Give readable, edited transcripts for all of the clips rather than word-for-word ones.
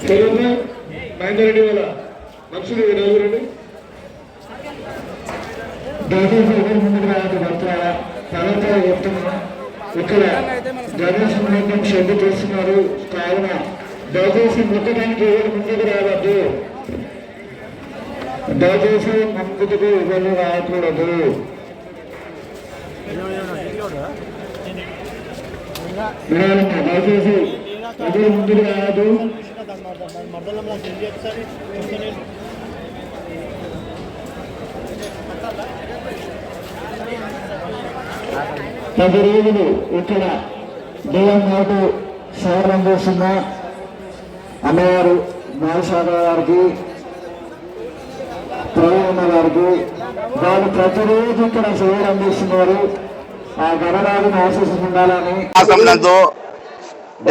మహేందర్ వాళ్ళ మనుషులు నలుగురండి దయచేసి ఎవరు ముందుకు రావద్దు భక్తుల తర్వాత చెప్తున్నాను. ఇక్కడ గణేష్ మండపం శ్రద్ధ చేస్తున్నారు కావున దయచేసి మొక్కడానికి ఎవరు ముందుకు రావద్దు. దయచేసి ముందుకు ఎవరు రాకూడదు. దయచేసి ఎవరు ముందుకు రావద్దు. పది రోజులు ఇక్కడ దెయ్యం నాటు సేవలు చేస్తున్న అమ్మవారు నాగశాఖ గారికి ప్రవీణ గారికి వాళ్ళు ప్రతిరోజు ఇక్కడ సేవలు అందిస్తున్నారు. ఆ గణనాథుని ఆశీస్సులు ఉండాలని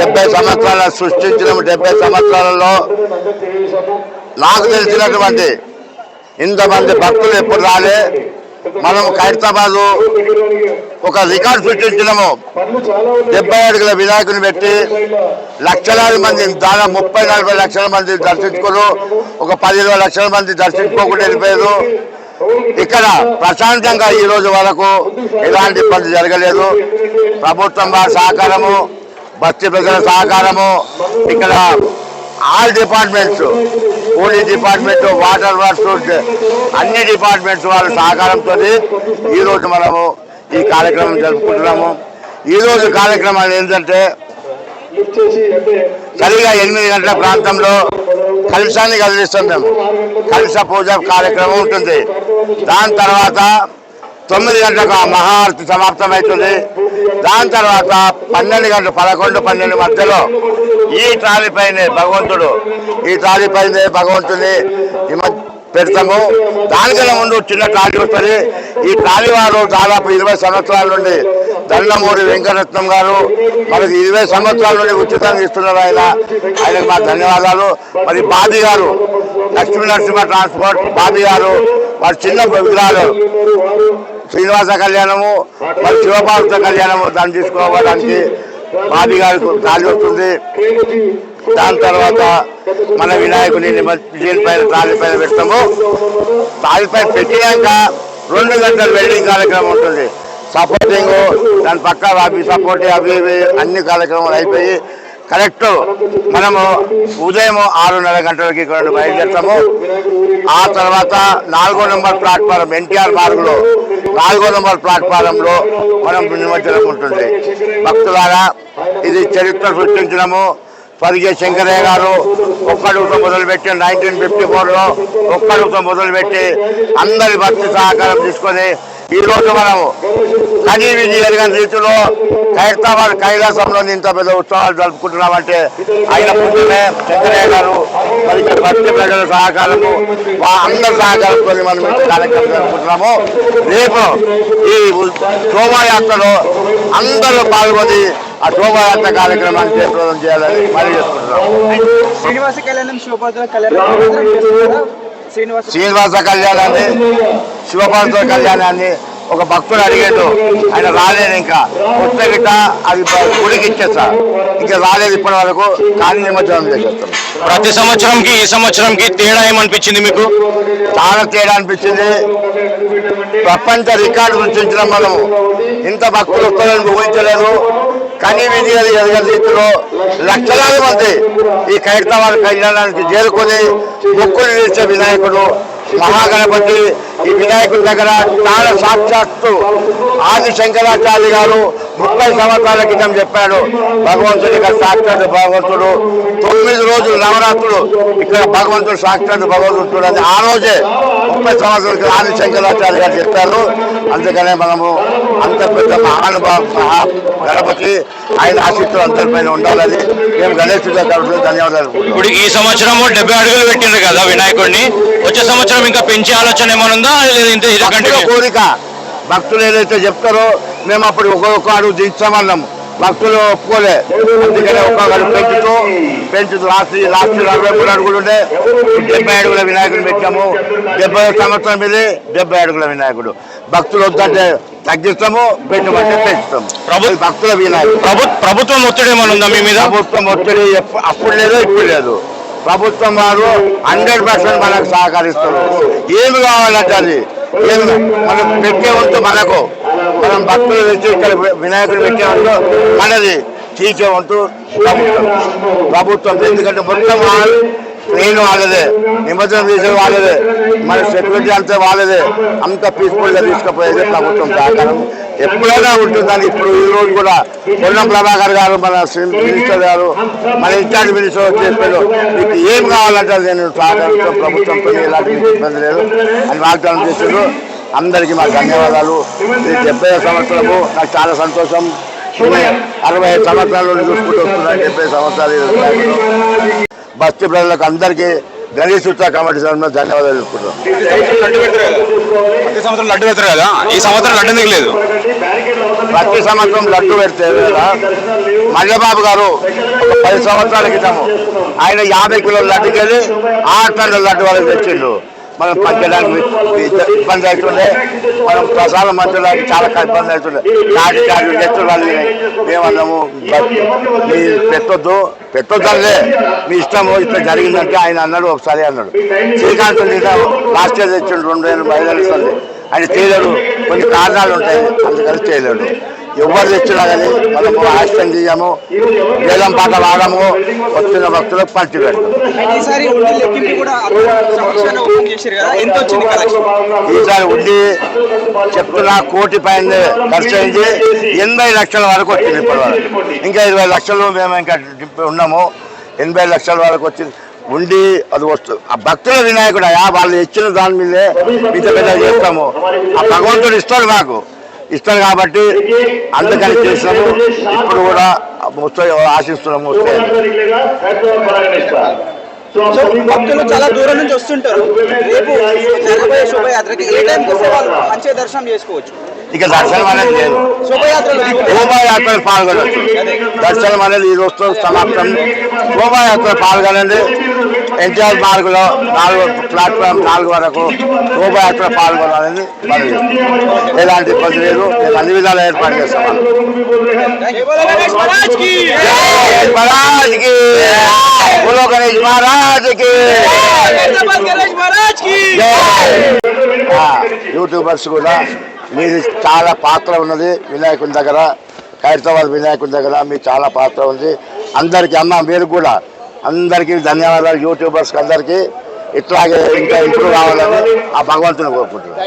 70 సంవత్సరాల సృష్టించిన 70 సంవత్సరాలలో నాకు తెలిసినటువంటి ఇంతమంది భక్తులు ఎప్పుడు రాలే. మనం ఖైరతాబాద్ ఒక రికార్డు సృష్టించినాము. 70 అడుగుల వినాయకుని పెట్టి లక్షలాది మంది, దాదాపు 30-40 లక్షల మంది దర్శించుకున్నారు. ఒక 10-20 లక్షల మంది దర్శించుకోకుండా వెళ్ళిపోయారు. ఇక్కడ ప్రశాంతంగా ఈ రోజు వరకు ఎలాంటి ఇబ్బంది జరగలేదు. ప్రభుత్వం వారి సహకారము, బస్తీ ప్రజల సహకారము, ఇక్కడ all departments, police department, water works, అన్ని డిపార్ట్మెంట్స్ వాళ్ళ సహకారంతో ఈరోజు మనము ఈ కార్యక్రమం జరుపుకుంటున్నాము. ఈరోజు కార్యక్రమాలు ఏంటంటే సరిగా 8 గంటల ప్రాంతంలో కలశాన్ని కదిలిస్తున్నాం. కలశ పూజ కార్యక్రమం ఉంటుంది. దాని తర్వాత 9 గంటలకు మహాఆరతి సమాప్తమవుతుంది. దాని తర్వాత 12 గంటలు 11-12 మధ్యలో ఈ ట్రాలీపైనే భగవంతుని పెడతాము. దానికన్నా ముందు చిన్న ట్రాలీ వస్తుంది. ఈ ట్రాలీ వారు దాదాపు 20 సంవత్సరాల నుండి దండమూరి వెంకటరత్నం గారు మనకి 20 సంవత్సరాల నుండి ఉచితంగా ఇస్తున్నారు. ఆయనకు మా ధన్యవాదాలు. మరి బాబీ గారు, లక్ష్మీ నరసింహ ట్రాన్స్పోర్ట్ బాబీ గారు, వారి చిన్న విగ్రహాలు శ్రీనివాస కళ్యాణము, మరి శివపార్వత కళ్యాణము దాన్ని తీసుకోవడానికి బాబీ గారికి ట్రాలీ వస్తుంది. దాని తర్వాత మన వినాయకుని దీనిపైన ట్రాలీ పైన పెడతాము. ట్రాలీ పైన పెట్టినాక 2 గంటల వెల్డింగ్ కార్యక్రమం ఉంటుంది. సపోర్టింగ్, దాని పక్క అవి సపోర్ట్ అవి అన్ని కార్యక్రమాలు అయిపోయి కరెక్ట్ మనము ఉదయం 6:30 గంటలకి ఇక్కడ బయలుదేరుతాము. ఆ తర్వాత 4వ నెంబర్ ప్లాట్ఫారం ఎన్టీఆర్ మార్గులో 4వ నెంబర్ ప్లాట్ఫారంలో మనం నిమజ్జనం ఉంటుంది. భక్తులారా, ఇది చరిత్ర సృష్టించినము. స్వర్గీయ శంకరయ్య గారు ఒక్కడుతో మొదలుపెట్టి 1954లో ఒక్కడుతో మొదలుపెట్టి అందరి భక్తి సహకారం తీసుకొని ఈరోజు మనము కనీవిధి ఎరగని రీతిలో ఖైరతాబాద్ కైలాసంలో ఇంత పెద్ద ఉత్సవాలు జరుపుకుంటున్నామంటే ఆయన పుట్టినే శంకరయ్య గారు, మరి భక్తి ప్రజల సహకారము, అందరి సహకారంతో మనం కార్యక్రమం జరుపుకుంటున్నాము. రేపు ఈ శోభాయాత్రలో అందరూ పాల్గొని ఆ శోభాయాత్ర కార్యక్రమాన్ని జయప్రదం చేయాలని మరి చేసుకుంటున్నాము. శ్రీనివాస కళ్యాణాన్ని, శివపార్వత కళ్యాణాన్ని ఒక భక్తుడు అడిగాడు. ఆయన రాలేదు. ఇంకా కొత్త గిట్ట అది గుడికి ఇచ్చేస్తా, ఇంకా రాలేదు ఇప్పటి వరకు. కానీ నిమజ్జనం చేసేస్తాం. ప్రతి సంవత్సరంకి ఈ సంవత్సరంకి తేడా ఏమనిపించింది మీకు? చాలా తేడా అనిపించింది. ప్రపంచ రికార్డు సృష్టించడం మనము ఇంత భక్తులు వస్తారని ఊహించలేదు. కానీ విధి ఎదిగిన రీతిలో లక్షలాది మంది ఈ ఖైరతాబాద్ కళ్యాణానికి చేరుకొని మొక్కులు తీర్చే వినాయకుడు మహాగణపతి. ఈ వినాయకుడి దగ్గర చాలా సాక్షాత్తు ఆది శంకరాచార్య గారు 30 సంవత్సరాల క్రితం చెప్పాడు, భగవంతుడి ఇక్కడ సాక్షాత్ భగవంతుడు. 9 రోజులు నవరాత్రులు ఇక్కడ భగవంతుడు సాక్షాత్ భగవంతుడు అని ఆ రోజే 30 సంవత్సరాల క్రితం ఆది శంకరాచార్య గారు చెప్పారు. అందుకనే మనము అంత పెద్ద గణపతి ఆయన ఆశీస్సులు అందరిపైన ఉండాలని మేము గణేష్ తరఫున ధన్యవాదాలు. ఇప్పుడు ఈ సంవత్సరం 70 అడుగులు పెట్టిండ్రు కదా వినాయకుడిని, వచ్చే సంవత్సరం ఇంకా పెంచే ఆలోచన ఏమైనా ఉందా? కోరిక భక్తులు ఏదైతే చెప్తారో మేము అప్పుడు ఒక్కొక్క అడుగు దించామన్నాము. భక్తులు ఒప్పుకోలే. అందుకనే ఒక్కొక్క అడుగు పెంచుతూ లాస్ట్ 63 అడుగులు ఉండే 70 అడుగుల వినాయకుడు పెట్టాము. 70 సంవత్సరం మీద 70 అడుగుల వినాయకుడు. భక్తులు వద్దంటే తగ్గిస్తాము, పెట్టుబడి పెంచుతాము. భక్తుల వినాయకుడు. ప్రభుత్వం ఒత్తిడి ఏమైనా ఉందా మీ మీద? ప్రభుత్వం ఒత్తిడి అప్పుడు లేదు, ఇప్పుడు లేదు. ప్రభుత్వం వారు 100% మనకు సహకరిస్తారు. ఏమి కావాలంటే అది ఏమి మనం పెట్టే ఉంటూ మనకు మనం భక్తులు తెచ్చి ఇక్కడ వినాయకుడు పెట్టే ఉంటూ మనది తీసే ఉంటూ ప్రభుత్వం ఎందుకంటే మొత్తం నేను వాళ్ళదే, నిమజ్జనం చేసేది వాళ్ళదే, మన సెక్యూరిటీ అంతా వాళ్ళదే, అంత పీస్ఫుల్గా తీసుకుపోయేది ప్రభుత్వం సహకారం ఎప్పుడైనా ఉంటుందని. ఇప్పుడు ఈ రోజు కూడా పొన్నం ప్రభాకర్ గారు మన మినిస్టర్ గారు మన ఇన్ఛార్జ్ మినిస్టర్ చెప్పారు మీకు ఏం కావాలంటే నేను సహకరిస్తాం, ప్రభుత్వంతో ఎలాంటి ఇబ్బంది లేదు అని వాగ్దానం చేశారు. అందరికీ మా ధన్యవాదాలు. ఇది 70వ సంవత్సరము, నాకు చాలా సంతోషం. 65 సంవత్సరాల నుండి చూసుకుంటూ వస్తున్నాను. 70 సంవత్సరాలు బస్తీ ప్రజలకు అందరికీ గణేష్ ఉత్సవ కమిటీ తరఫున ధన్యవాదాలు తెలుపుకుంటాం. ప్రతి సంవత్సరం లడ్డు పెడతారు కదా, ఈ సంవత్సరం లడ్డు ఎందుకు లేదు? ప్రతి సంవత్సరం లడ్డు పెడితే కదా మల్లబాబు గారు 10 సంవత్సరాల క్రితము ఆయన 50 కిలోల లడ్డుకెళ్ళి 6 టన్నుల లడ్డు వాళ్ళకి తెచ్చిండు. మనం పంచడానికి ఇబ్బంది అవుతుండే, మనం ప్రసాదం పంచడానికి చాలా ఇబ్బంది అవుతుండే. నాటి ఎత్తులు మేమన్నాము మీరు పెట్టొద్దంటే మీ ఇష్టము ఇట్లా జరిగిందంటే ఆయన అన్నాడు. ఒకసారి అన్నాడు శ్రీకాంత్ లాస్ట్ ఇయర్ తెచ్చిండు 2 మహిళలు ఇస్తుంది. ఆయన చేయలేడు, కొన్ని కారణాలు ఉంటాయి అందుకని చేయలేడు. ఎవరు తెచ్చినా కానీ మనము ఆశ్రయం చేయము, వేదం పాట వాడము, వచ్చిన భక్తులకు పంచి పెడతాం. ఈసారి ఉండి చెప్తున్నా 1 కోటి పైన ఖర్చు అయింది, 80 లక్షల వరకు వచ్చింది ఇప్పటి వరకు. ఇంకా 20 లక్షలు మేము ఇంకా ఉన్నాము, 80 లక్షల వరకు వచ్చింది. ఉండి అది వస్తుంది ఆ భక్తుల వినాయకుడు వాళ్ళు ఇచ్చిన దాని మీదే పెద్ద చేస్తాము. ఆ భగవంతుడు ఇస్తాడు, మాకు ఇస్తాడు కాబట్టి అందుకని చేస్తాము. ఇప్పుడు కూడా ఆశిస్తున్నాము. భక్తులు చాలా దూరం నుంచి వస్తుంటారు. రేపు జరగబోయే శోభయాత్రకి ఏ టైం వస్తే వాళ్ళు మంచిగా దర్శనం చేసుకోవచ్చు. ఇక దర్శనం అనేది లేదు, శోభాయాత్రలు పాల్గొనవచ్చు. దర్శనం అనేది ఈ రోజుతో సమాప్తం. శోభాయాత్రలు పాల్గొనండి. ఎన్టీఆర్ మార్గులో 4 ప్లాట్ఫామ్ 4 వరకు శోభాయాత్ర పాల్గొనాలని మరి ఎలాంటి ఇబ్బంది లేదు. మేము అన్ని విధాలు ఏర్పాటు చేస్తాం. గణేష్ మహారాజ్కి యూట్యూబర్స్ కూడా మీరు చాలా పాత్ర ఉన్నది వినాయకుని దగ్గర, ఖైరతాబాద్ వినాయకుని దగ్గర మీకు చాలా పాత్ర ఉంది. అందరికీ అమ్మ మీరు కూడా అందరికీ ధన్యవాదాలు. యూట్యూబర్స్కి అందరికీ ఇట్లాగే ఇంకా ఇంప్రూవ్ కావాలని ఆ భగవంతుని కోరుకుంటున్నాను.